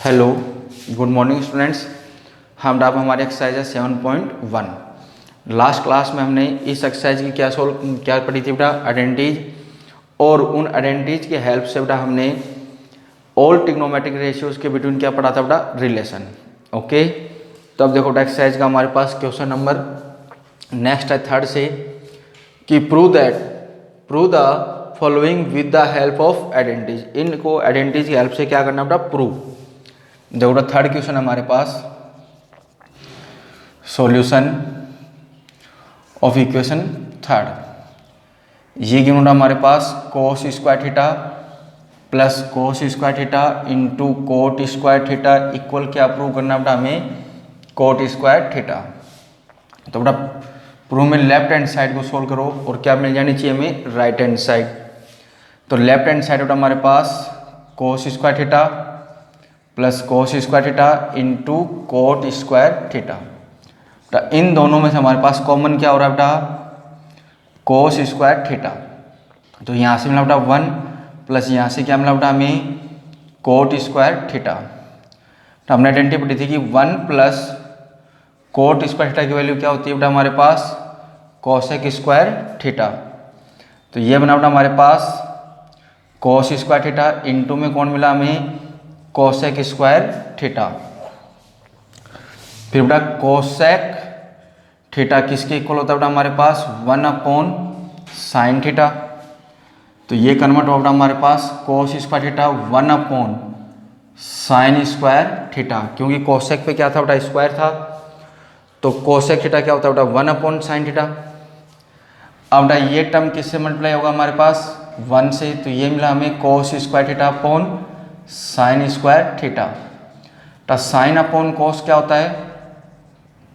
Hello, good morning students. हम अब हमारी एक्सरसाइज है 7.1। लास्ट क्लास में हमने इस एक्सरसाइज की क्या पढ़ी थी बेटा, आइडेंटिटीज, और उन आइडेंटिटीज की हेल्प से बेटा हमने ऑल ट्रिग्नोमेट्रिक रेशियोज के बिटवीन क्या पढ़ा था बेटा, रिलेशन। ओके, तो अब देखो बेटा एक्सरसाइज का हमारे पास क्वेश्चन नंबर नेक्स्ट है थर्ड से कि prove the following with the help of identities. इनको आइडेंटिटीज की हेल्प से क्या करना बेटा, प्रूव। देखो थर्ड क्वेश्चन हमारे पास, सॉल्यूशन ऑफ इक्वेशन थर्ड। ये गिवन हमारे पास cos square theta plus cos square theta into cot square theta equal क्या प्रूव करना बेटा हमें, कोट स्क्वायर थीटा। तो बेटा प्रूव में लेफ्ट हैंड साइड को सोल्व करो और क्या मिल जानी चाहिए हमें, राइट हैंड साइड। तो लेफ्ट हैंड साइड बेटा हमारे पास cos square theta plus cos square theta into cot square theta. इन दोनों में से हमारे पास कॉमन क्या हो रहा है बेटा, कोस स्क्वायर थीटा। तो यहाँ से मिला बेटा 1 प्लस यहाँ से क्या मिला बेटा हमें, कोट स्क्वायर थीटा। तो हमने आइडेंटिटी पढ़ी थी कि 1 प्लस कोट स्क्वायर थीटा की वैल्यू क्या होती है बेटा हमारे पास, कोसेक स्क्वायर थीटा। तो ये बना बेटा हमारे पास कोस स्क्वायर थीटा इंटू में कौन मिला हमें, कोसेक स्क्वायर थीटा। फिर बेटा कोसेक थीटा किसके इक्वल होता है बेटा हमारे पास, 1 अपॉन साइन थीटा। तो ये कन्वर्ट होगा हमारे पास cos square theta 1 upon sine square theta, क्योंकि कोसेक पे क्या था बेटा, स्क्वायर था। तो कोसेक थीटा क्या होता है बेटा, 1 अपॉन साइन थीटा। अब बेटा ये टर्म किससे मल्टीप्लाई होगा हमारे पास, 1 से। तो ये मिला हमें cos square theta upon sine square theta. तो साइन अपॉन कोस क्या होता है,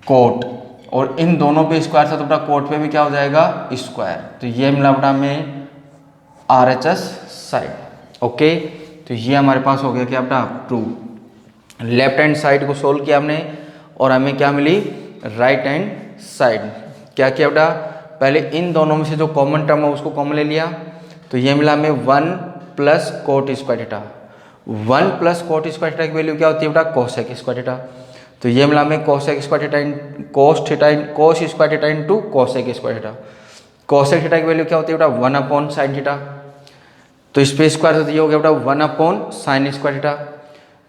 कोट, और इन दोनों पे स्क्वायर था तो बेटा कोट पे भी क्या हो जाएगा, स्क्वायर। तो ये मिला बेटा हमें RHS साइड। ओके, तो ये हमारे पास हो गया क्या बेटा, प्रूव। लेफ्ट हैंड साइड को सोल्व किया हमने और हमें क्या मिली, राइट हैंड साइड। क्या किया बेटा, पहले इन दोनों में से जो कॉमन टर्म है उसको कॉमन ले लिया। तो ये मिला हमें 1 plus coat square theta. 1 plus coat square theta की वैल्यू क्या होती है बेटा, कोसेक स्क्वायर थीटा। तो ये मिला हमें cosec square theta cos square theta into cosec square theta. Cosec theta की वैल्यू क्या होती है बेटा, 1 अपॉन साइन थीटा। तो इस पे स्क्वायर तो ये हो गया बेटा 1 अपॉन साइन स्क्वायर थीटा।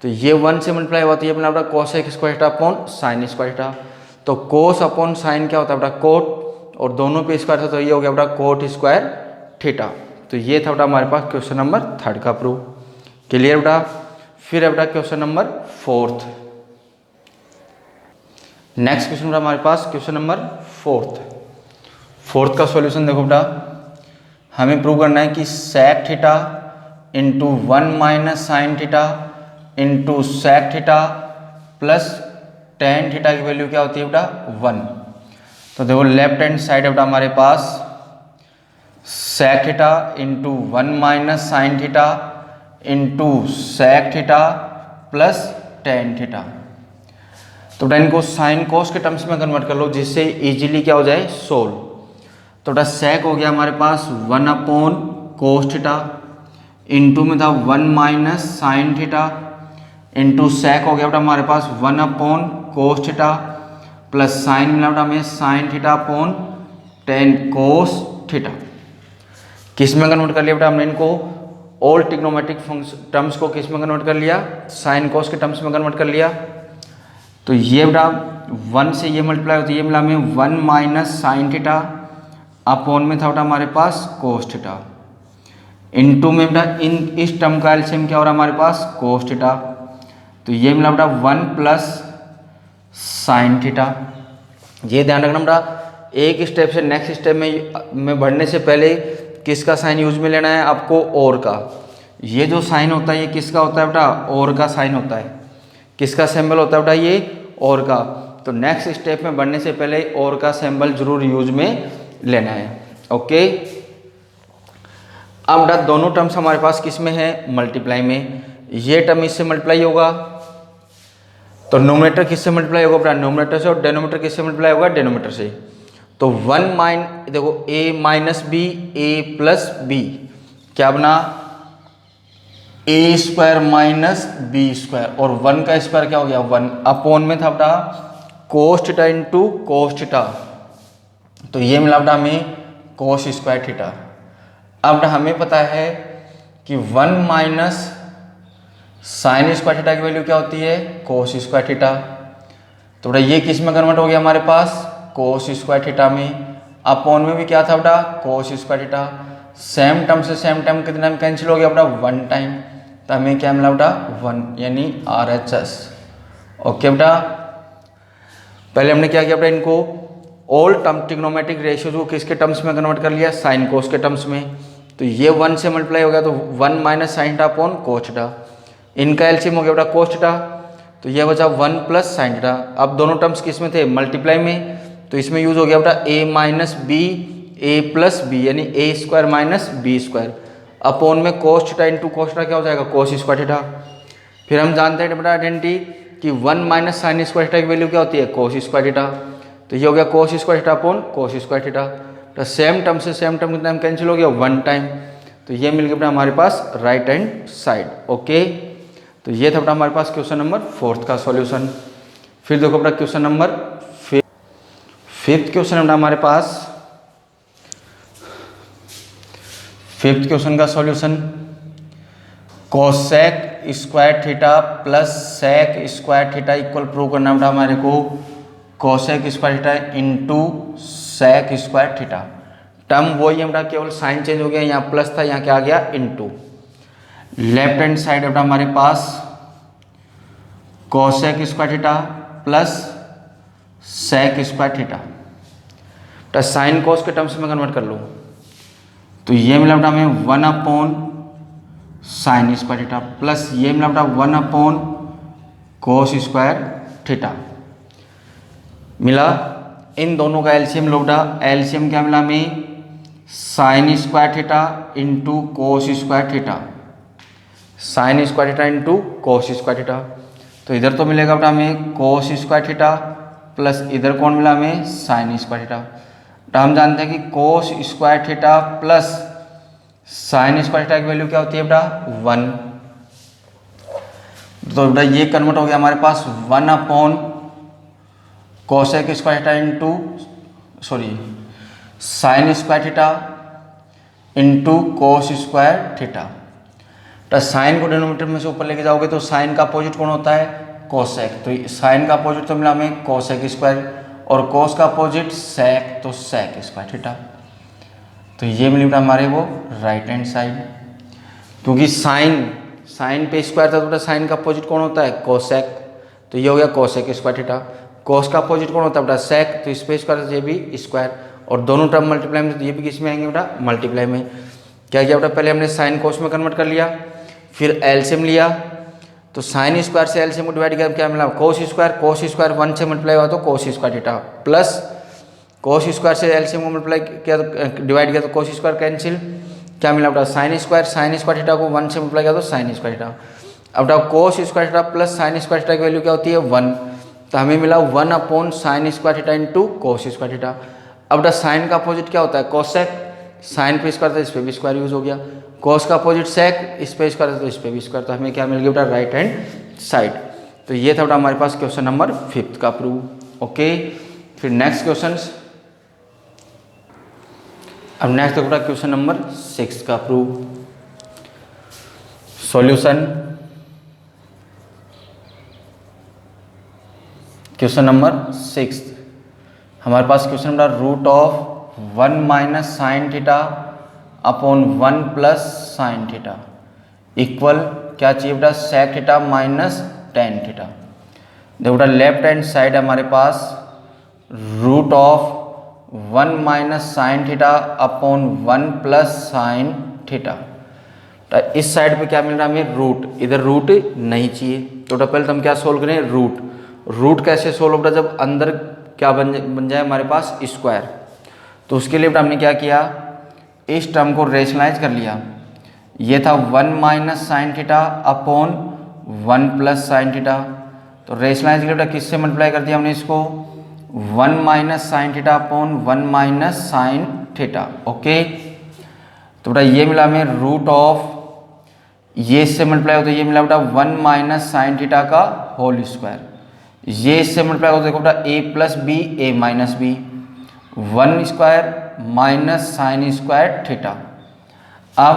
तो ये 1 से मल्टीप्लाई हुआ तो ये बना बेटा cosec square theta upon sine square theta. तो कोस अपॉन साइन क्या होता है बेटा, कोट, और दोनों पे स्क्वायर था तो ये हो गया बेटा कोट स्क्वायर थीटा। तो ये था बेटा हमारे पास क्वेश्चन नंबर थर्ड का प्रूव। क्लियर बेटा। फिर है बेटा question number fourth. Next question बेटा हमारे पास क्वेश्चन नंबर फोर्थ का सॉल्यूशन देखो बेटा, हमें प्रूव करना है कि sec theta into 1 minus sine theta into sec theta plus tan theta की वैल्यू क्या होती है बेटा, 1। तो देखो लेफ्ट हैंड साइड है बेटा हमारे पास sec theta into 1 minus sine theta into sec theta plus tan theta. तो बेटा इनको साइन कोस के टर्म्स में कन्वर्ट कर लो जिससे इजीली क्या हो जाए, सोल्व। तो बेटा सेक हो गया हमारे पास 1 अपॉन कोस थीटा इंटू में था 1 minus sine theta into sec हो गया बेटा हमारे पास 1 upon cos theta plus sine मिला बेटा हमें sine theta upon ten cos theta. किस में कन्वर्ट कर लिया बेटा हमने इनको, ऑल ट्रिग्नोमेट्रिक टर्म्स को किस में कन्वर्ट कर लिया, साइन कोस के टर्म्स में कन्वर्ट कर लिया। तो ये बेटा 1 से ये मल्टीप्लाई होती है, ये मिला हमें 1 माइनस साइन थीटा अपॉन में था बेटा हमारे पास कोस थीटा इंटू में बेटा इन इस टर्म का एलसीएम क्या हो रहा है हमारे पास, कोस थीटा। तो ये मिला बेटा 1 प्लस साइन थीटा। ये ध्यान रखना बेटा, एक स्टेप से नेक्स्ट स्टेप में बढ़ने से पहले किसका साइन यूज में लेना है आपको, और का। ये जो साइन होता है ये किसका होता है बेटा, और का साइन होता है। किसका सिंबल होता है बेटा, ये और का। तो नेक्स्ट स्टेप में बढ़ने से पहले और का सिंबल जरूर यूज में लेना है। ओके, अब बेटा दोनों टर्म्स हमारे पास किस में है, मल्टीप्लाई में। ये टर्म इससे मल्टीप्लाई होगा तो नोमिनेटर किससे मल्टीप्लाई होगा बेटा, नोमिनेटर से, और डेनोमिनेटर किससे मल्टीप्लाई होगा, डेनोमिनेटर से। तो 1 देखो a minus B, a plus B क्या बना, A square minus B square, और 1 का स्क्वायर क्या हो गया 1 अपॉन में था बेटा cos theta into cos theta, तो ये मिला बेटा हमें कोस स्क्वायर थीटा। अब हमें पता है कि 1 माइनस साइन स्क्वायर थीटा की वैल्यू क्या होती है कोस स्क्वायर थीटा, तो बेटा ये किस में कन्वर्ट हो गया हमारे पास कोस स्क्वायर थीटा में, अपॉन में भी क्या था बेटा cos square theta, same term से सेम टर्म कितने टाइम कैंसिल हो गया बेटा 1 टाइम, तो हमें क्या मिला बेटा 1 यानी RHS। ओके बेटा, पहले हमने क्या किया बेटा इनको ऑल टर्म ट्रिग्नोमेट्रिक रेशियोज को किसके टर्म्स में कन्वर्ट कर लिया साइन कोस के टर्म्स में, तो ये 1 से मल्टीप्लाई हो गया तो 1 minus sine theta upon cos theta, इनका एलसीएम हो गया बेटा कोस थीटा, तो यह बचा 1 प्लस साइन थीटा। अब दोनों टर्म्स किस में थे मल्टीप्लाई में, तो इसमें यूज हो गया बेटा a minus B A plus B यानी A square minus B square, upon में cos theta into cos theta क्या हो जाएगा कोस स्क्वायर थीटा। फिर हम जानते हैं बेटा आइडेंटिटी कि 1 माइनस साइन स्क्वायर थीटा की वैल्यू क्या होती है कोस स्क्वायर थीटा, तो ये हो गया कोस square theta upon cos square theta, तो सेम टर्म से सेम टर्म कितना टाइम कैंसिल हो गया 1 टाइम, तो ये मिल गया बेटा हमारे पास राइट हैंड साइड। ओके, तो ये था बेटा हमारे पास क्वेश्चन नंबर 4 का सॉल्यूशन। फिर देखो बेटा क्वेश्चन नंबर 5th क्वेश्चन है बेटा हमारे पास, 5th क्वेश्चन का solution cosec square theta plus sec square theta equal prove करना बेटा हमारे को cosec square theta into sec square theta, term वही है बेटा केवल साइन चेंज हो गया, यहाँ प्लस था यहाँ क्या आ गया इंटू, लेफ्ट हैंड साइड बेटा हमारे पास cosec square theta plus sec square theta, तो साइन कोस के टर्म्स में कन्वर्ट कर लो, तो ये मिला बेटा हमें 1 upon sine square theta plus ये मिला बेटा 1 अपॉन कोस स्क्वायर थीटा मिला, इन दोनों का एलसीएम लो बेटा, एलसीएम क्या मिला हमें साइन स्क्वायर थीटा इंटू कोस square theta, sign square theta into कोस स्क्वायर थीटा, तो इधर तो मिलेगा बेटा हमें कोस स्क्वायर थीटा प्लस इधर कौन मिला हमें साइन स्क्वायर थीटा, तो हम जानते हैं कि cos square theta plus sine square theta की वैल्यू क्या होती है बेटा 1, तो बेटा ये कन्वर्ट हो गया हमारे पास 1 upon cosec square theta into sine square theta into कोस स्क्वायर थीटा, तो साइन को डिनोमिनेटर में से ऊपर लेके जाओगे तो साइन का अपोजिट कौन होता है कोसेक, तो साइन का अपोजिट तो मिला हमें कोसेक स्क्वायर और कोस का अपोजिट सेक, तो सेक स्क्वायर थीटा, तो ये मिली बेटा हमारे वो राइट हैंड साइड, क्योंकि साइन पे स्क्वायर था तो बेटा साइन का अपोजिट कौन होता है कोसेक, तो ये हो गया कोसेक स्क्वायर थीटा, कोस का अपोजिट कौन होता है बेटा सेक, तो इस पे स्क्वायर ये भी स्क्वायर, और दोनों टर्म मल्टीप्लाई में तो ये भी किस में आएंगे बेटा मल्टीप्लाई में। क्या किया बेटा पहले हमने साइन कोस में कन्वर्ट कर लिया, फिर एलसीएम लिया, तो साइन स्क्वायर से एलसीएम को डिवाइड किया क्या मिला कोस स्क्वायर 1 से मल्टीप्लाई हुआ तो cos square theta, plus cos square से एलसीएम को मल्टीप्लाई किया तो डिवाइड किया तो कोस स्क्वायर कैंसिल, क्या मिला बेटा साइन स्क्वायर थीटा को 1 से मल्टीप्लाई किया तो साइन स्क्वायर थीटा, अब बेटा cos square theta plus sine square theta की वैल्यू क्या होती है 1, तो हमें मिला 1 upon sine square theta into कोस स्क्वायर थीटा। अब बेटा साइन का अपोजिट क्या होता है कोसेक, साइन पे स्क्वायर था इस पे भी स्क्वायर यूज हो गया, कोस का अपोजिट सेक इस पे स्क्वायर था तो इस पे भी स्क्वायर, तो हमें क्या मिल गया बेटा राइट हैंड साइड। तो ये था बेटा हमारे पास क्वेश्चन नंबर 5 का प्रूव। ओके, फिर नेक्स्ट क्वेश्चन, अब नेक्स्ट बेटा क्वेश्चन नंबर 6 का प्रूव। सॉल्यूशन क्वेश्चन नंबर 6 हमारे पास क्वेश्चन बेटा root of 1 minus sine theta upon 1 plus sine theta equal क्या चाहिए बेटा sec theta minus tan theta. देखो बेटा लेफ्ट हैंड साइड हमारे पास root of 1 minus sine theta upon 1 plus sine theta, तो इस साइड पे क्या मिल रहा है हमें रूट, इधर रूट नहीं चाहिए, तो पहले तो हम क्या सोल्व करें रूट कैसे सोल्व होगा जब अंदर क्या बन जाए हमारे पास स्क्वायर, तो उसके लिए बेटा हमने क्या किया इस टर्म को रेशनलाइज कर लिया, ये था 1 minus sine theta upon 1 plus sine theta, तो रेशनलाइज के लिए बेटा किससे मल्टीप्लाई कर दिया हमने इसको 1 minus sine theta upon 1 minus sine theta. Okay, तो बेटा ये मिला हमें रूट ऑफ ये इससे मल्टीप्लाई हो तो ये मिला बेटा 1 माइनस साइन थीटा का होल स्क्वायर, ये इससे मल्टीप्लाई हो देखो बेटा a plus B A minus B, 1 square minus sine square theta. अब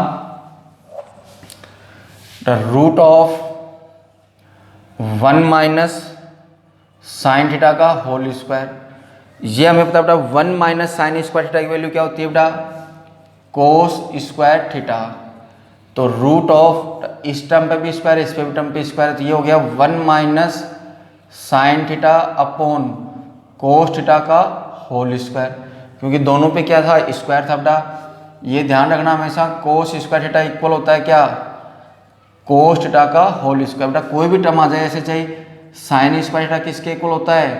the root of 1 minus sine theta का होल स्क्वायर, ये हमें पता बेटा 1 माइनस साइन स्क्वायर थीटा की वैल्यू क्या होती है बेटा कोस स्क्वायर थीटा। तो रूट ऑफ इस टर्म पे भी स्क्वायर इस पे भी टर्म पे स्क्वायर, तो ये हो गया 1 minus sine theta upon cos theta का होल स्क्वायर, क्योंकि दोनों पे क्या था स्क्वायर था बेटा। ये ध्यान रखना हमेशा कोस स्क्वायर थीटा इक्वल होता है क्या कोस थीटा का होल स्क्वायर। बेटा कोई भी टर्म आ जाए ऐसे चाहिए, साइन स्क्वायर थीटा किसके इक्वल होता है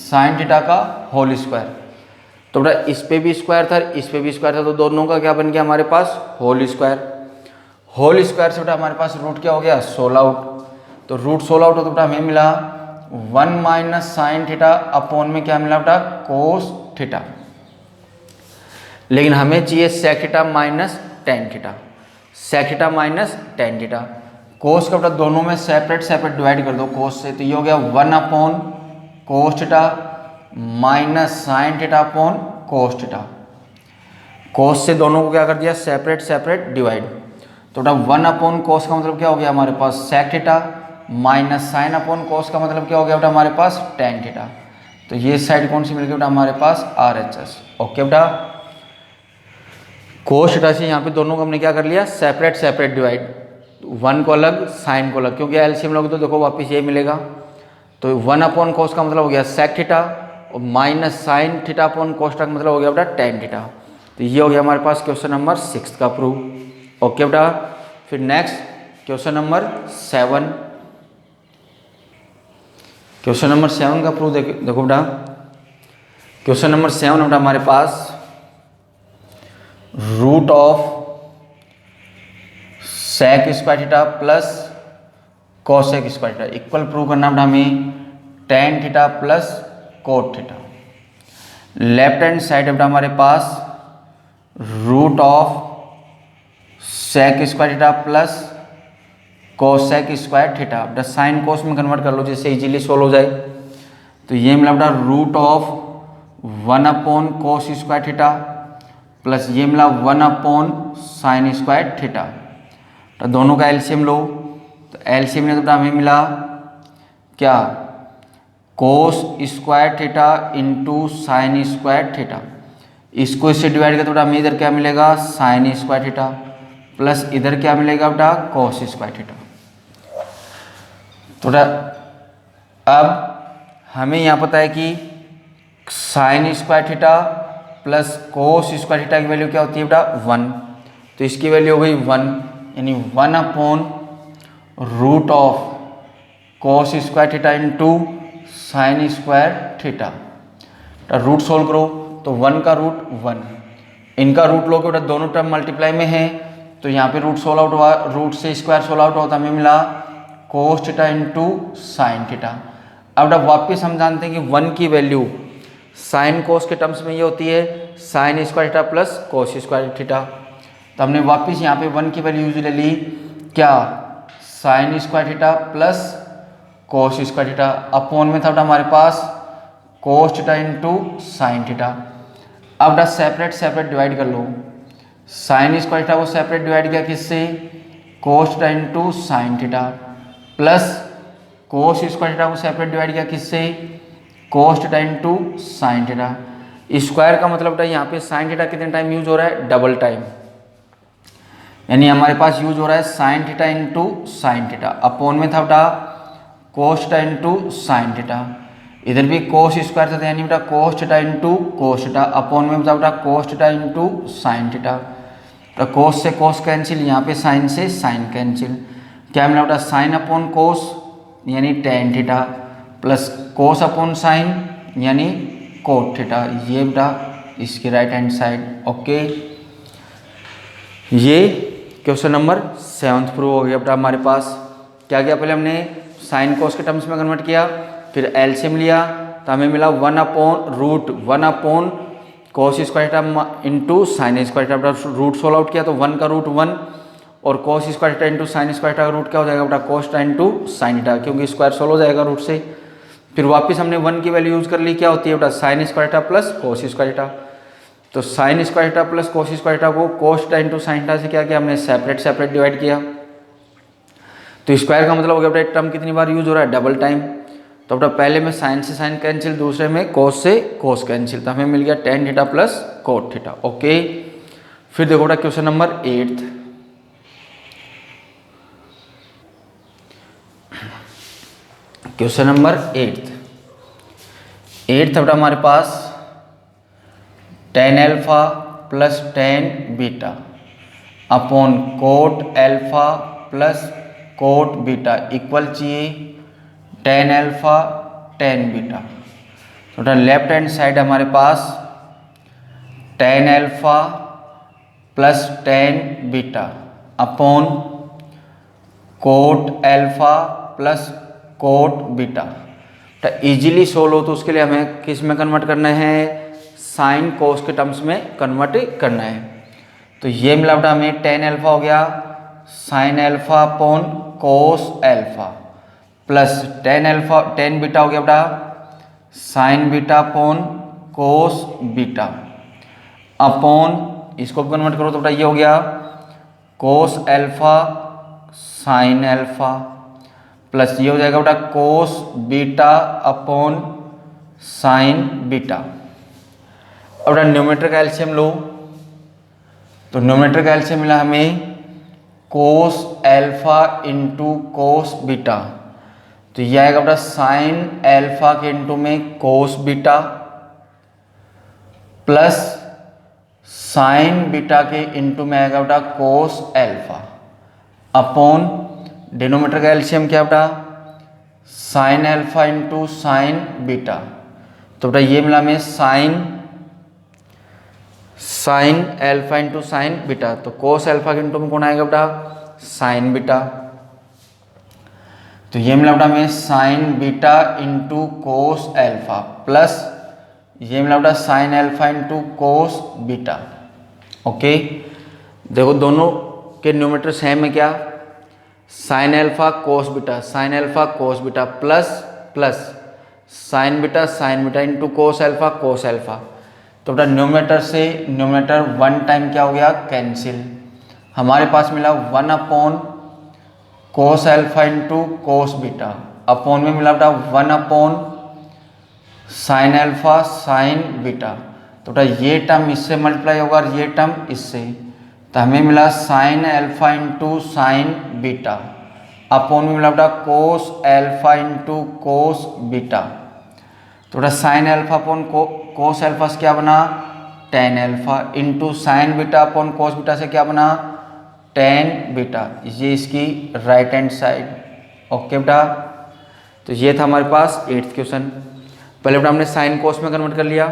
साइन थीटा का होल स्क्वायर। तो बेटा इस पे भी स्क्वायर था इस पे भी स्क्वायर था, तो दोनों का क्या बन गया हमारे पास होल स्क्वायर। होल स्क्वायर से बेटा हमारे पास रूट क्या हो गया 16 आउट, तो रूट 16 आउट हो तो बेटा हमें मिला 1 माइनस साइन थीटा अपॉन में क्या मिला बेटा कोस थीटा। लेकिन हमें चाहिए sec theta minus tan theta, sec theta minus tan theta. Cos का बेटा दोनों में सेपरेट सेपरेट डिवाइड कर दो कोस से, तो ये हो गया 1 upon cos theta minus sine theta upon cos theta. Cos से दोनों को क्या कर दिया सेपरेट सेपरेट डिवाइड, तो बेटा 1 अपॉन कोस का मतलब क्या हो गया हमारे पास sec theta minus sine upon cos का मतलब क्या हो गया बेटा हमारे पास टेन थीटा। तो ये साइड कौन सी मिल गई बेटा हमारे पास RHS। ओके बेटा कोस थीटा से यहाँ पे दोनों को हमने क्या कर लिया सेपरेट सेपरेट डिवाइड, 1 को अलग साइन को अलग, क्योंकि एलसीएम लोगे तो देखो वापस ये मिलेगा। तो 1 अपॉन कोस का मतलब हो गया सेक थीटा और minus sine theta upon cos का मतलब हो गया बेटा टेन थीटा। तो ये हो गया हमारे पास क्वेश्चन नंबर 6 का प्रूफ। ओके बेटा फिर next question number 7, question number 7 का प्रूफ देखो बेटा क्वेश्चन नंबर 7 बेटा हमारे पास root of sec square theta plus cosec square theta equal prove करना बेटा हमें tan theta plus cot theta. Left hand side बेटा हमारे पास root of sec square theta plus cosec square theta, बेटा साइन कोस में कन्वर्ट कर लो जिससे इजीली सोल्व हो जाए। तो ये मिला बेटा root of 1 upon cos square theta plus ये मिला 1 अपॉन साइन स्क्वायर थीटा। तो दोनों का एलसीएम लो, तो एलसीएम ने तो बेटा हमें मिला क्या कोस square theta into sine square theta, इसको इससे डिवाइड करते बेटा हमें इधर क्या मिलेगा साइन स्क्वायर थीटा प्लस इधर क्या मिलेगा बेटा कोस स्क्वायर थीटा। तो बेटा अब हमें यहाँ पता है कि sign square theta plus cos square theta की वैल्यू क्या होती है बेटा 1, तो इसकी वैल्यू हो गई 1, यानी 1 upon root of cos square theta into sine square theta. Root solve करो तो 1 का रूट 1, इनका रूट लो के बेटा दोनों टर्म मल्टीप्लाई में है, तो यहाँ पे रूट सोल्व आउट हुआ, रूट से स्क्वायर सोल्व आउट होता हमें मिला कोस थीटा इंटू साइन थीटा। अब बेटा वापिस हम जानते हैं कि 1 की वैल्यू साइन कोस के टर्म्स में ये होती है sign square theta plus cos square theta. तो हमने वापिस यहाँ पे 1 की वैल्यू यूज ले ली क्या sine square theta plus cos square theta, upon में था हमारे पास cos theta into sine theta. अब बेटा सेपरेट सेपरेट डिवाइड कर लो, साइन स्क्वायर थीटा को सेपरेट डिवाइड किया किससे cos theta into sine theta plus cos square theta को सेपरेट डिवाइड किया किससे cos theta into sine theta. Square का मतलब बेटा यहाँ पे साइन थीटा कितने टाइम यूज हो रहा है डबल टाइम, यानी हमारे पास यूज हो रहा है sign theta into sine theta, upon में था बेटा cos theta into sine theta, इधर भी कोस स्क्वायर था यानी बेटा cos theta into cos theta, upon में था बेटा cos theta into sine theta. तो कोस से कोस कैंसिल, यहाँ पे साइन से साइन कैंसिल, क्या मिला बेटा साइन अपॉन कोस यानी टेन थीटा प्लस कोस अपॉन साइन यानी कोट थीटा, ये बेटा इसकी राइट हैंड साइड। ओके ये क्वेश्चन नंबर 7 प्रूव हो गया बेटा हमारे पास। क्या किया पहले हमने साइन कोस के टर्म्स में कन्वर्ट किया, फिर एलसीएम लिया तो हमें मिला 1 upon root 1 upon cos square theta into sine square theta. Root solve out किया तो 1 का रूट 1 और cos square theta into sine square theta का रूट क्या हो जाएगा बेटा, cos theta into sine theta, क्योंकि स्क्वायर सोल्व हो जाएगा रूट से। फिर वापस हमने 1 की वैल्यू यूज कर ली, क्या होती है बेटा, sine square theta plus cos square theta. तो sine square theta plus cos square theta को cos theta into sine theta से क्या किया हमने, सेपरेट डिवाइड किया। तो स्क्वायर का मतलब हो गया बेटा टर्म कितनी बार यूज हो रहा है, डबल टाइम। तो बेटा पहले में साइन से साइन कैंसिल, दूसरे में कोस से कोस कैंसिल, तो हमें मिल गया ten theta plus cot theta. Okay, फिर देखो बेटा क्वेश्चन नंबर 8। क्वेश्चन नंबर 8 बेटा हमारे पास tan alpha plus tan beta upon cot alpha plus cot beta equal चाहिए टेन एल्फा टेन बीटा। तो बेटा लेफ्ट हैंड साइड हमारे पास tan alpha plus tan beta upon cot alpha plus cot beta. तो easily solve हो तो उसके लिए हमें किस में कन्वर्ट करना है, साइन कोस के टर्म्स में कन्वर्ट करना है। तो ये मिला बेटा हमें टेन एल्फा हो गया साइन एल्फा अपॉन कोस alpha plus ten alpha tan beta हो गया बेटा sign beta upon cos beta upon, इसको कन्वर्ट करो तो बेटा ये हो गया कोस एल्फा साइन एल्फा प्लस ये हो जाएगा बेटा cos beta upon sine beta. अब बेटा न्यूमरेटर का एलसीएम लो, तो न्यूमरेटर का एलसीएम मिला हमें कोस एल्फा इंटू कोस बीटा। तो ये आएगा बेटा साइन एल्फा के इंटू में cos beta plus sign beta के इंटू में आएगा बेटा कोस एल्फा अपॉन डिनोमिनेटर का एलसीएम क्या बेटा sine alpha into sine beta. तो बेटा ये मिला हमें sine alpha into sine beta, तो कोस एल्फा के इंटू में कौन आएगा बेटा साइन बीटा। तो ये मिला बेटा हमें sign beta into cos alpha plus ये मिला बेटा sine alpha into cos beta. Okay, देखो दोनों के न्यूमरेटर सेम है, क्या sine alpha cos beta plus sign beta into cos alpha. तो बेटा न्यूमरेटर से न्यूमरेटर वन टाइम क्या हो गया कैंसिल, हमारे पास मिला वन अपॉन कोस alpha into cos beta upon में मिला बेटा one upon sine alpha sign beta. तो बेटा ये टर्म इससे मल्टीप्लाई होगा और ये टर्म इससे, तो हमें मिला sine alpha into sine beta upon में मिला बेटा कोस एल्फा इंटू कोस बीटा। तो बेटा साइन एल्फा अपॉन कोस एल्फा से क्या बना tan alpha into sine beta upon cos beta से क्या बना टेन बीटा, ये इसकी राइट हैंड साइड। ओके बेटा, तो ये था हमारे पास 8th क्वेश्चन। पहले बेटा हमने साइन कोस में कन्वर्ट कर लिया,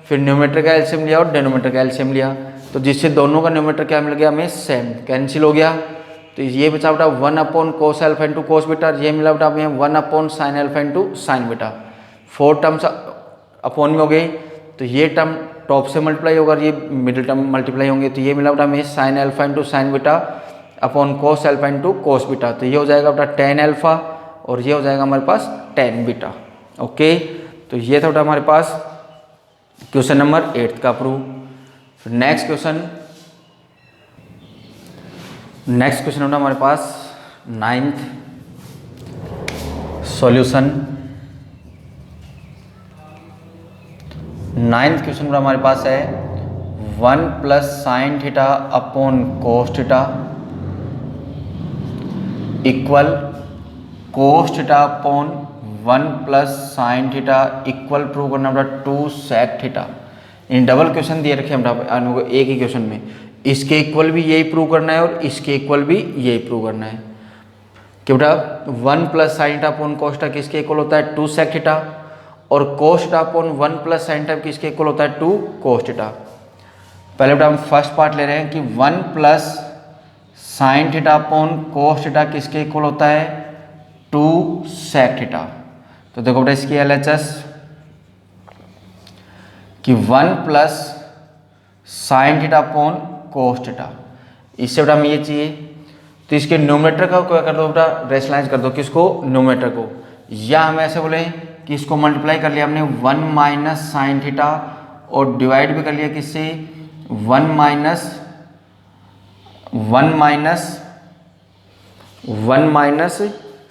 फिर न्यूमरेटर का एलसीएम लिया और डिनोमिनेटर का एलसीएम लिया, तो जिससे दोनों का न्यूमरेटर क्या मिल गया हमें सेम, कैंसिल हो गया। तो ये बचा बेटा वन अपॉन कोस एल्फा इंटू कोस बीटा, ये मिला बेटा हमें one upon sine alpha into sine beta. 4 terms upon में हो गई, तो ये टर्म टॉप से मल्टीप्लाई होगा और ये मिडिल टर्म मल्टीप्लाई होंगे, तो ये मिला बेटा हमें sine alpha into sine beta upon कोस एल्फा इंटू कोस बीटा। तो ये हो जाएगा बेटा टेन एल्फा और ये हो जाएगा हमारे पास टेन बीटा। ओके, तो ये था बेटा हमारे पास क्वेश्चन नंबर 8 का प्रूफ। नेक्स्ट क्वेश्चन बेटा हमारे पास 9th सॉल्यूशन। 9th क्वेश्चन में हमारे पास है 1 plus sine theta upon cos theta equal cos theta upon 1 plus sine theta equal prove करना बेटा 2 सेक थीटा। इन डबल क्वेश्चन दिए रखे हम एक ही क्वेश्चन में, इसके इक्वल भी यही प्रूव करना है और इसके इक्वल भी यही प्रूव करना है कि बेटा 1 plus sine theta upon cos theta किसके इक्वल होता है 2 सेक थीटा, और कोस theta upon 1 plus sine theta किसके इक्वल होता है 2 कोस थीटा। पहले बेटा हम फर्स्ट पार्ट ले रहे हैं कि 1 plus sine theta upon cos theta किसके इक्वल होता है 2 सेक थीटा। तो देखो बेटा इसकी LHS कि 1 plus sine theta upon cos theta, इससे बेटा हमें ये चाहिए तो इसके न्यूमरेटर का क्या कर दो बेटा, रेशनलाइज कर दो, किसको, न्यूमरेटर को। या हम ऐसे बोले कि इसको मल्टीप्लाई कर लिया हमने 1 माइनस साइन थीटा और डिवाइड भी कर लिया किससे, 1 minus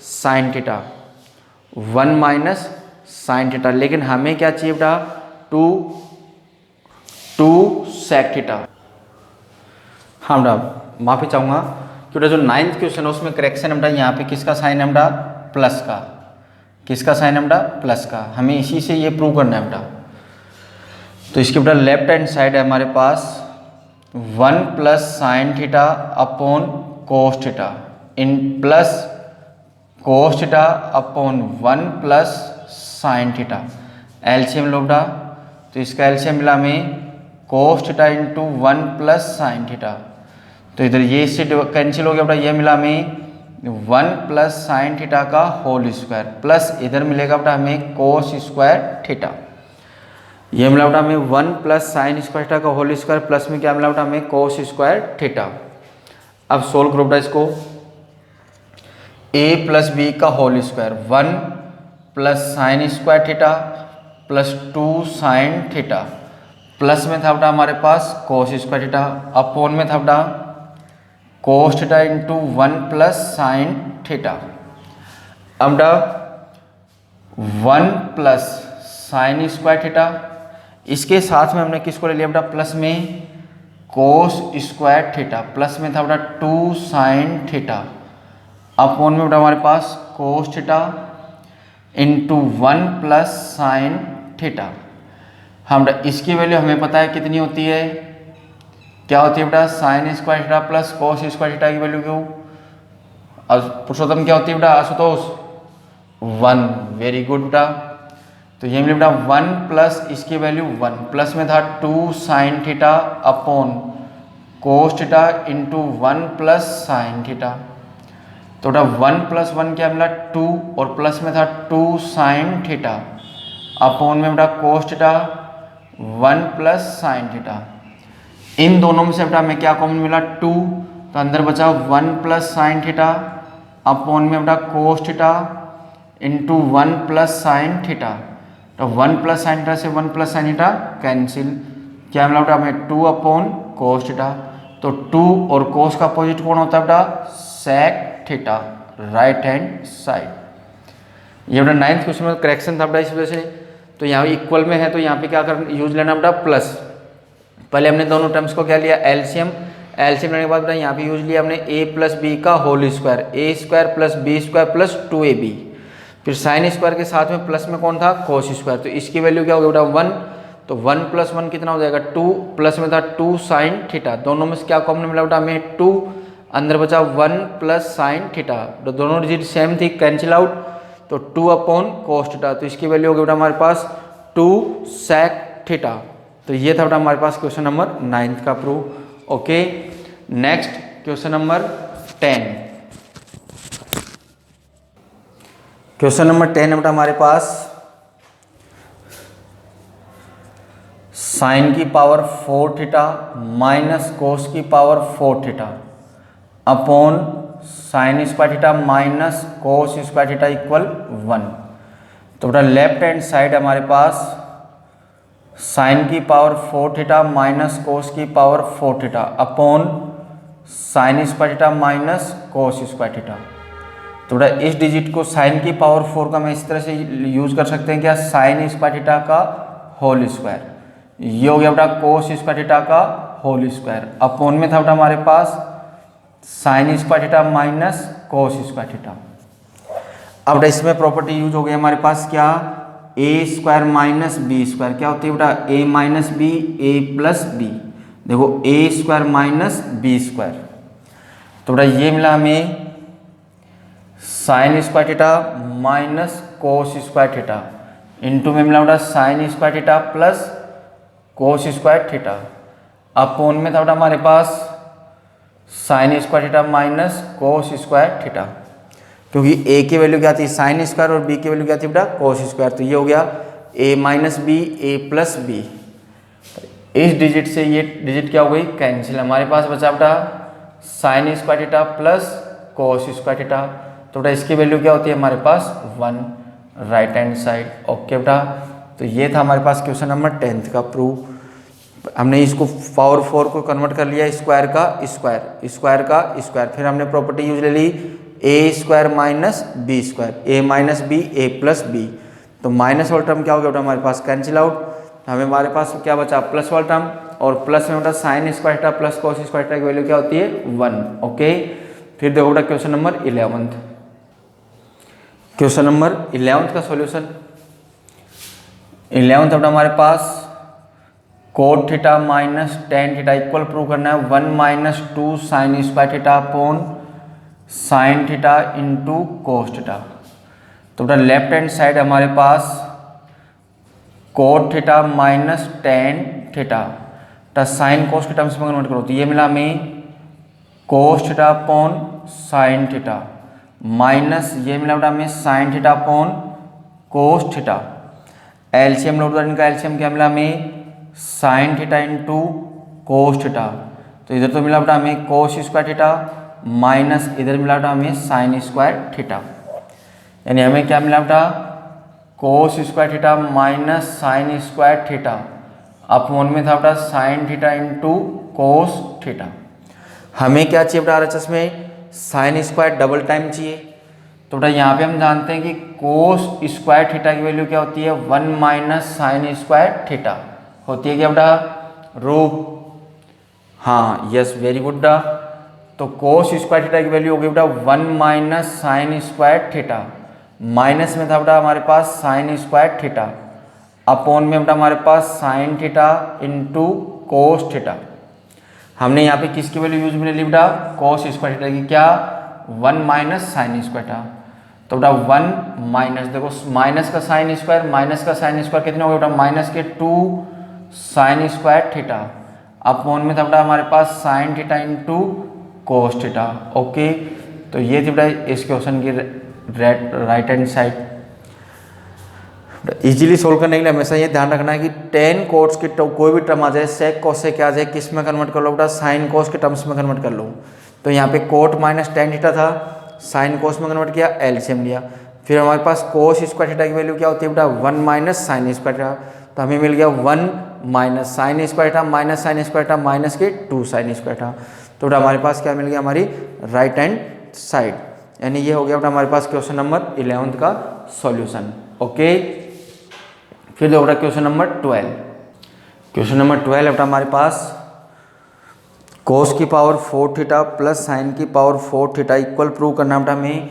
sine theta, 1 minus sine theta. लेकिन हमें क्या चाहिए बेटा, 2 सेक थीटा। हाँ बेटा माफी चाहूँगा क्योंकि जो 9th क्वेश्चन है उसमें करेक्शन है बेटा, यहाँ पे किसका साइन है बेटा, प्लस का। किसका साइन है बेटा, प्लस का। हमें इसी से ये प्रूव करना है बेटा। तो इसके बेटा लेफ्ट हैंड साइड है हमारे पास 1 plus sine theta upon cos theta इन plus cos theta upon 1 plus sine theta. LCM लो बेटा, तो इसका एलसीएम मिला हमें cos theta into 1 plus sine theta. तो इधर ये इससे कैंसिल हो गया बेटा, ये मिला हमें 1 प्लस साइन थीटा का होल स्क्वायर प्लस इधर मिलेगा बेटा हमें कोस स्क्वायर थीटा। ये मिला बेटा हमें 1 प्लस साइन स्क्वायर थीटा का होल स्क्वायर प्लस में क्या मिला बेटा हमें कोस स्क्वायर थीटा। अब सोल्व करो बेटा इसको, a प्लस बी का whole square 1 plus sine square theta plus 2 sine theta plus में था बेटा हमारे पास कोस स्क्वायर थीटा अपॉन में था बेटा cos theta into 1 plus sine theta. अब बेटा 1 प्लस साइन स्क्वायर थीटा, इसके साथ में हमने किसको ले लिया बेटा, प्लस में कोस स्क्वायर थीटा प्लस में था बेटा 2 साइन थीटा अपॉन में बेटा हमारे पास cos theta into 1 plus sine theta. हम इसकी वैल्यू हमें पता है कितनी होती है, क्या होती है बेटा, sine square theta plus cos square theta की वैल्यू क्यों, पुरुषोत्तम क्या होती है बेटा, आशुतोष 1। वेरी गुड बेटा। तो ये मिले बेटा 1 प्लस इसकी वैल्यू 1 प्लस में था 2 sine theta upon cos theta into 1 plus sine theta. तो बेटा 1 प्लस 1 क्या मिला 2 और प्लस में था 2 साइन थीटा अपॉन में बेटा cos theta 1 plus sine theta. इन दोनों में से बेटा हमें क्या कॉमन मिला 2, तो अंदर बचा 1 प्लस साइन थीटा अपॉन में बेटा cos theta into 1 plus sine theta. तो 1 प्लस साइन थीटा से 1 प्लस साइन थीटा कैंसिल, क्या मिला बेटा हमें 2 अपॉन कोस थीटा। तो 2 और कोस का अपोजिट कौन होता है बेटा, sec theta, right hand side. ये बेटा 9th क्वेश्चन में करेक्शन था बेटा इस वजह से। तो यहाँ इक्वल में है तो यहाँ पे क्या कर यूज लेना बेटा प्लस। पहले हमने दोनों टर्म्स को क्या लिया, एलसीएम। एलसीएम लेने के बाद बेटा यहाँ पे यूज लिया हमने a प्लस बी का whole square, a square plus B square plus 2ab। फिर साइन स्क्वायर के साथ में प्लस में कौन था, कोस स्क्वायर। तो इसकी वैल्यू क्या होगी बेटा 1, तो 1 प्लस 1 कितना हो जाएगा 2 प्लस में था 2 साइन थीटा। दोनों में से क्या कॉमन मिला बेटा हमें 2, अंदर बचा 1 प्लस साइन थीटा। तो दोनों डिजिट सेम थी, कैंसिल आउट, तो 2 अपॉन कोस थीटा। तो इसकी वैल्यू होगी बेटा हमारे पास 2 सेक थीटा। तो ये था बेटा हमारे पास क्वेश्चन नंबर 9th का proof. Okay, next question number 10। Question number 10 है बेटा हमारे पास साइन की पावर 4 थीटा माइनस कोस की power 4 theta upon sine square theta minus cos square theta equal 1। तो बेटा लेफ्ट हैंड साइड हमारे पास साइन की पावर 4 थीटा माइनस कोस की power 4 theta upon sine square theta minus cos square theta. तो बेटा इस डिजिट को साइन की पावर 4 का मैं इस तरह से यूज कर सकते हैं क्या, साइन स्क्वायर थीटा का होल स्क्वायर। ये हो गया बेटा कोस स्क्वायर थीटा का होल स्क्वायर अपॉन में था बेटा हमारे पास sine square theta minus cos square theta. अब बेटा इसमें प्रॉपर्टी यूज हो गई हमारे पास क्या, A square minus B square. क्या होती है बेटा A minus B, A plus B. देखो A square minus B square. तो बेटा ये मिला हमें sine square theta minus cos square theta into में मिला बेटा sine square theta plus cos square theta upon में था बेटा हमारे पास sine square theta minus cos square theta. क्योंकि a की वैल्यू क्या थी साइन स्क्वायर और b की वैल्यू क्या थी बेटा कोस स्क्वायर। तो ये हो गया a minus B, A plus B. इस डिजिट से ये डिजिट क्या हो गई कैंसिल। हमारे पास बचा बेटा sine square theta plus cos square theta. तो बेटा इसकी वैल्यू क्या होती है हमारे पास 1 राइट हैंड साइड। ओके बेटा, तो ये था हमारे पास क्वेश्चन नंबर 10 का प्रूफ। हमने इसको पावर 4 को कन्वर्ट कर लिया स्क्वायर का स्क्वायर, स्क्वायर का स्क्वायर, फिर हमने प्रॉपर्टी यूज ले ली ए square minus B square, A minus B A plus B. तो माइनस वाला टर्म क्या हो गया बेटा हमारे पास कैंसिल आउट, हमें हमारे पास क्या बचा प्लस वाला टर्म, और प्लस में बेटा sine square theta plus cos square theta की वैल्यू क्या होती है 1। ओके, फिर देखो बेटा क्वेश्चन नंबर 11, क्वेश्चन नंबर 11 का सॉल्यूशन। 11 बेटा हमारे पास cot theta minus tan theta equal prove करना है 1 minus 2 sine square theta upon sine theta into cos theta. तो बेटा लेफ्ट हैंड साइड हमारे पास cot theta minus tan theta sine cos के टर्म्स में कन्वर्ट करो तो ये मिला हमें cos theta upon sine theta minus ये मिला बेटा हमें sine theta upon cos theta. LCM लोड इनका एलसीएम क्या मिला हमें sine theta into cos theta. तो इधर तो मिला बेटा हमें कोस स्क्वायर थीटा माइनस इधर मिला बेटा हमें साइन स्क्वायर थीटा, यानी हमें क्या मिला बेटा cos square theta minus sine square theta upon में था बेटा sign theta into cos theta. हमें क्या चाहिए बेटा आरएचएस में साइन स्क्वायर डबल टाइम चाहिए। तो बेटा यहाँ पे हम जानते हैं कि कोस स्क्वायर थीटा की वैल्यू क्या होती है 1 माइनस साइन स्क्वायर थीटा होती है क्या बेटा रूप, हाँ यस वेरी गुड बेटा। तो कोस स्क्वायर थीटा की वैल्यू होगी बेटा 1 minus sine square theta, minus में था बेटा हमारे पास साइन स्क्वायर थीटा अपॉन में बेटा हमारे पास sine theta into cos theta. हमने यहाँ पे किसकी वैल्यू यूज में ली बेटा कोस स्क्वायर थीटा की, क्या 1 माइनस साइन स्क्वायर थीटा। तो बेटा 1 माइनस देखो माइनस का साइन स्क्वायर माइनस का साइन स्क्वायर कितने हो गए बेटा माइनस के 2 साइन स्क्वायर थीटा अपॉन में था बेटा हमारे पास sine theta into cos theta. Okay, तो ये थी बेटा इस क्वेश्चन की right hand side. Easily solve करने के लिए हमेशा ये ध्यान रखना है कि टेन कोट्स की कोई भी टर्म आ जाए सेक कोस से क्या आ जाए किस में कन्वर्ट कर लो बेटा साइन कोस के टर्म्स में कन्वर्ट कर लो। तो यहाँ पे कोट माइनस टेन थीटा था, साइन कोस में कन्वर्ट किया एलसीएम लिया, फिर हमारे पास कोस स्क्वायर थीटा की वैल्यू क्या होती है बेटा 1 माइनस साइन स्क्वायर थीटा। तो हमें मिल गया 1 minus sine square theta minus sine square theta minus के 2 साइन स्क्वायर थीटा। तो बेटा हमारे पास क्या मिल गया हमारी राइट हैंड साइड, यानी ये हो गया बेटा हमारे पास क्वेश्चन नंबर 11 का सॉल्यूशन। ओके, फिर देखो बेटा क्वेश्चन नंबर 12। क्वेश्चन नंबर 12 बेटा हमारे पास कोस की पावर 4 थीटा प्लस साइन की पावर 4 थीटा इक्वल प्रूव करना बेटा हमें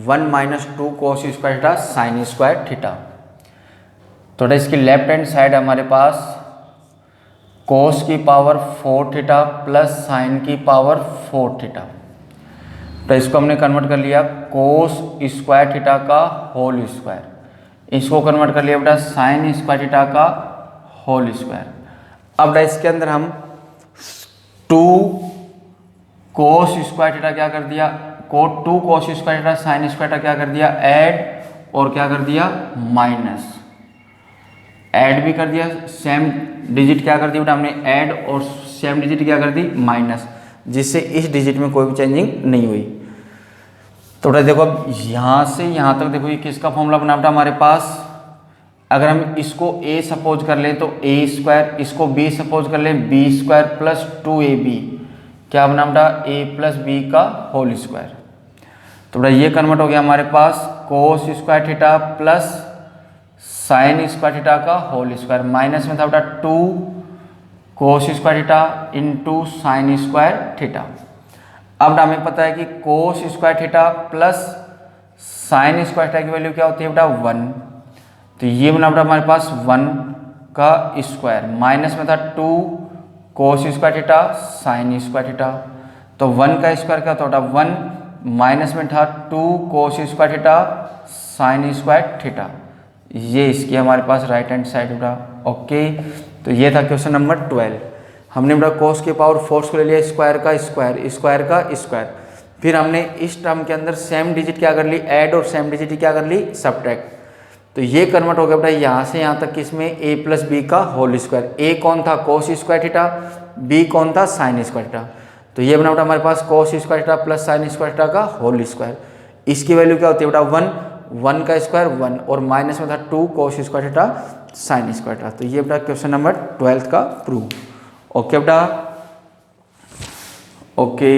1 minus 2 cos square theta sine square theta. तो बेटा इसकी लेफ्ट हैंड साइड हमारे पास कोस की पावर 4 थीटा प्लस साइन की पावर 4 थीटा। तो इसको हमने कन्वर्ट कर लिया कोस स्क्वायर थीटा का होल स्क्वायर, इसको कन्वर्ट कर लिया बेटा साइन स्क्वायर थीटा का होल स्क्वायर। अब बेटा इसके अंदर हम 2 कोस स्क्वायर थीटा क्या कर दिया 2 cos square theta sine square theta क्या कर दिया ऐड और क्या कर दिया माइनस, ऐड भी कर दिया सेम डिजिट क्या कर दी बेटा हमने ऐड और सेम डिजिट क्या कर दी माइनस, जिससे इस डिजिट में कोई भी चेंजिंग नहीं हुई। तो बेटा देखो अब यहाँ से यहाँ तक देखो ये किसका फॉर्मूला बना बेटा हमारे पास, अगर हम इसको a सपोज कर ले तो a स्क्वायर, इसको b सपोज कर ले b स्क्वायर प्लस 2ab क्या बना बेटा a प्लस b का होल स्क्वायर। तो बेटा ये कन्वर्ट हो गया हमारे पास cos square theta plus sine square theta का होल स्क्वायर, माइनस में था बेटा 2 cos square theta into sine square theta. अब हमें पता है कि cos square theta plus sine square theta की वैल्यू क्या होती है बेटा 1, तो ये बना बेटा हमारे पास 1 का स्क्वायर, माइनस में था 2 cos square theta sine square theta. तो 1 का स्क्वायर क्या होता है 1 माइनस में था 2 cos square theta sine square theta. ये इसकी हमारे पास राइट हैंड साइड बेटा। ओके, तो ये था क्वेश्चन नंबर 12। हमने बेटा कोस के पावर 4 को ले लिया स्क्वायर का स्क्वायर, स्क्वायर का स्क्वायर, फिर हमने इस टर्म के अंदर सेम डिजिट क्या कर ली ऐड और सेम डिजिट क्या कर ली सब्ट्रैक्ट। तो ये कन्वर्ट हो गया बेटा यहाँ से यहाँ तक किसमें a प्लस बी का होल स्क्वायर। a कौन था कोस स्क्वायर थीटा, b कौन था साइन स्क्वायर थीटा। तो ये बना बेटा हमारे पास cos square theta plus sine square theta का होल स्क्वायर। इसकी वैल्यू क्या होती है बेटा 1 का स्क्वायर 1 और माइनस में था 2 cos square theta sine square theta. तो ये बेटा क्वेश्चन नंबर 12 का प्रूव। ओके बेटा, ओके।